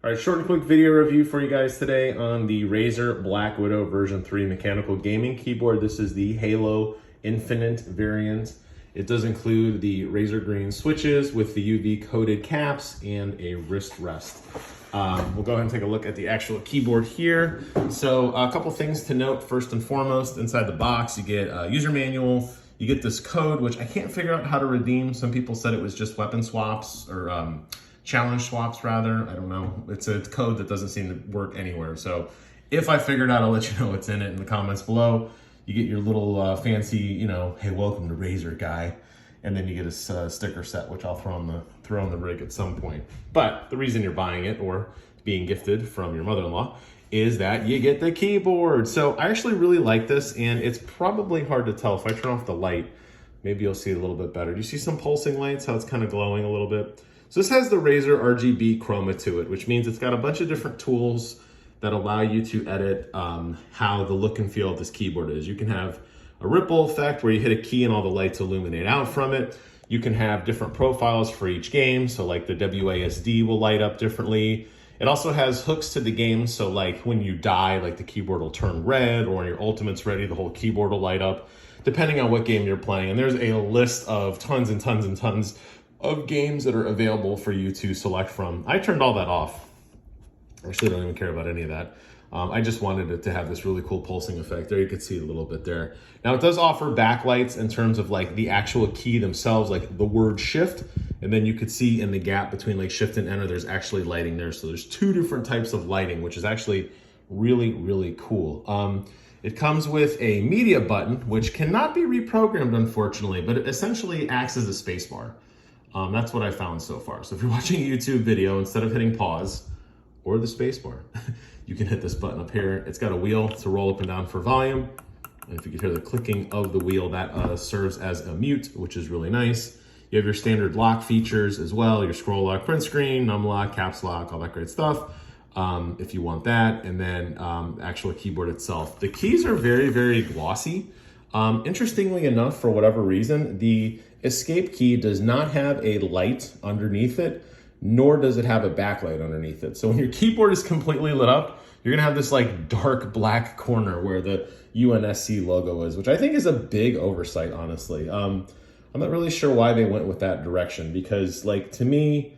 All right, short and quick video review for you guys today on the Razer BlackWidow version 3 mechanical gaming keyboard. This is the Halo Infinite variant. It does include the Razer green switches with the UV coated caps and a wrist rest. We'll go ahead and take a look at the actual keyboard here. So a couple things to note. First and foremost, inside the box, you get a user manual. You get this code, which I can't figure out how to redeem. Some people said it was just weapon swaps or challenge swaps rather. I don't know. It's a code that doesn't seem to work anywhere. So if I figure it out, I'll let you know what's in it in the comments below. You get your little fancy, hey, welcome to Razer guy. And then you get a sticker set, which I'll throw on the rig at some point. But the reason you're buying it or being gifted from your mother-in-law is that you get the keyboard. So I actually really like this, and it's probably hard to tell. If I turn off the light, maybe you'll see it a little bit better. Do you see some pulsing lights, how it's kind of glowing a little bit? So this has the Razer RGB chroma to it, which means it's got a bunch of different tools that allow you to edit how the look and feel of this keyboard is. You can have a ripple effect where you hit a key and all the lights illuminate out from it. You can have different profiles for each game. So like the WASD will light up differently. It also has hooks to the game. So like when you die, like the keyboard will turn red, or when your ultimate's ready, the whole keyboard will light up, depending on what game you're playing. And there's a list of tons and tons and tons of games that are available for you to select from. I turned all that off. I actually don't even care about any of that. I just wanted it to have this really cool pulsing effect. There you can see it a little bit there. Now it does offer backlights in terms of like the actual key themselves, like the word shift, and then you could see in the gap between like shift and enter, there's actually lighting there. So there's two different types of lighting, which is actually really, really cool. It comes with a media button, which cannot be reprogrammed, unfortunately, but it essentially acts as a space bar. That's what I found so far. So if you're watching a YouTube video, instead of hitting pause or the space bar, you can hit this button up here. It's got a wheel to roll up and down for volume. And if you can hear the clicking of the wheel, that serves as a mute, which is really nice. You have your standard lock features as well, your scroll lock, print screen, num lock, caps lock, all that great stuff. If you want that, and then actual keyboard itself. The keys are very, very glossy. Interestingly enough, for whatever reason, the escape key does not have a light underneath it, nor does it have a backlight underneath it. So when your keyboard is completely lit up, you're gonna have this like dark black corner where the UNSC logo is, which I think is a big oversight, honestly. I'm not really sure why they went with that direction, because like to me,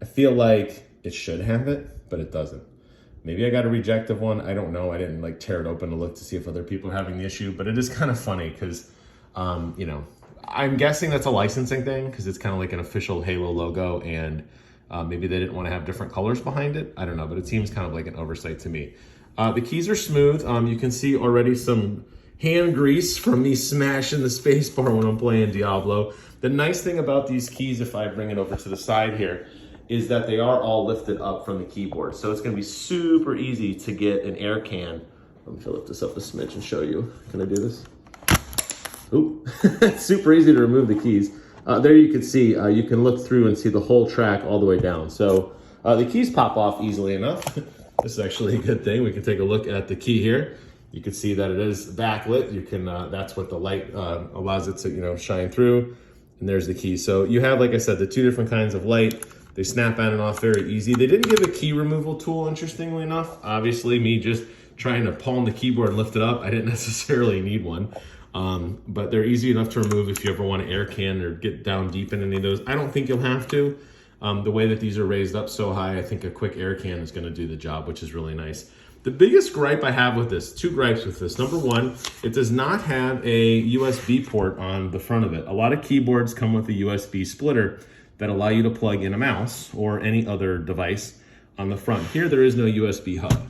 I feel like it should have it, but it doesn't. Maybe I got a rejective one, I don't know. I didn't like tear it open to look to see if other people are having the issue, but it is kind of funny because, I'm guessing that's a licensing thing because it's kind of like an official Halo logo, and maybe they didn't want to have different colors behind it. I don't know, but it seems kind of like an oversight to me. The keys are smooth. You can see already some hand grease from me smashing the space bar when I'm playing Diablo. The nice thing about these keys, if I bring it over to the side here, is that they are all lifted up from the keyboard. So it's gonna be super easy to get an air can. Let me lift this up a smidge and show you. Can I do this? Oop, it's super easy to remove the keys. There you can see, you can look through and see the whole track all the way down. So the keys pop off easily enough. This is actually a good thing. We can take a look at the key here. You can see that it is backlit. You can, that's what the light allows it to, shine through. And there's the key. So you have, like I said, the two different kinds of light. They snap on and off very easy. They didn't give a key removal tool, interestingly enough. Obviously, me just trying to palm the keyboard and lift it up, I didn't necessarily need one. But they're easy enough to remove if you ever want to air can or get down deep in any of those. I don't think you'll have to. The way that these are raised up so high, I think a quick air can is going to do the job, which is really nice. The biggest gripe I have with this, two gripes with this. Number one, it does not have a USB port on the front of it. A lot of keyboards come with a USB splitter that allow you to plug in a mouse or any other device on the front. Here, there is no USB hub.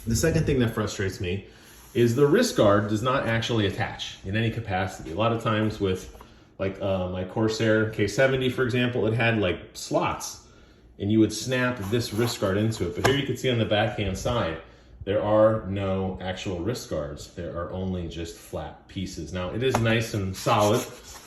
The second thing that frustrates me is the wrist guard does not actually attach in any capacity. A lot of times with like my Corsair K70, for example, it had like slots and you would snap this wrist guard into it. But here you can see on the backhand side, there are no actual wrist guards. There are only just flat pieces. Now it is nice and solid.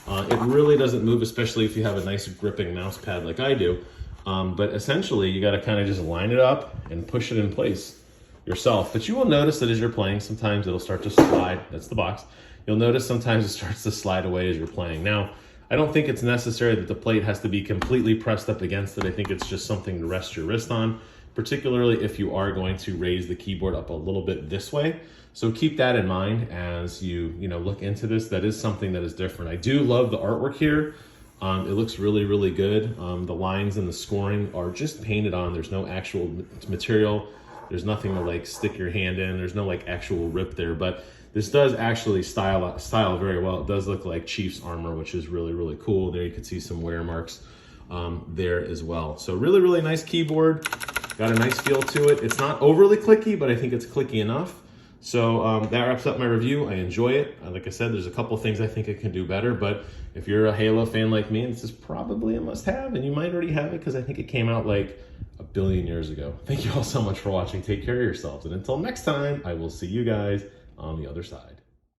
It really doesn't move, especially if you have a nice gripping mouse pad like I do. But essentially you gotta kind of just line it up and push it in place yourself. But you will notice that as you're playing, sometimes it'll start to slide. That's the box. You'll notice sometimes it starts to slide away as you're playing. Now, I don't think it's necessary that the plate has to be completely pressed up against it. I think it's just something to rest your wrist on. particularly if you are going to raise the keyboard up a little bit this way. So keep that in mind as you look into this. That is something that is different. I do love the artwork here. It looks really, really good. The lines and the scoring are just painted on. There's no actual material. There's nothing to like stick your hand in. There's no like actual rip there, but this does actually style very well. It does look like Chief's armor, which is really, really cool. There you can see some wear marks there as well. So really, really nice keyboard. Got a nice feel to it. It's not overly clicky, but I think it's clicky enough. So that wraps up my review. I enjoy it. Like I said, there's a couple things I think it can do better, but if you're a Halo fan like me, this is probably a must-have, and you might already have it because I think it came out like a billion years ago. Thank you all so much for watching. Take care of yourselves, and until next time, I will see you guys on the other side.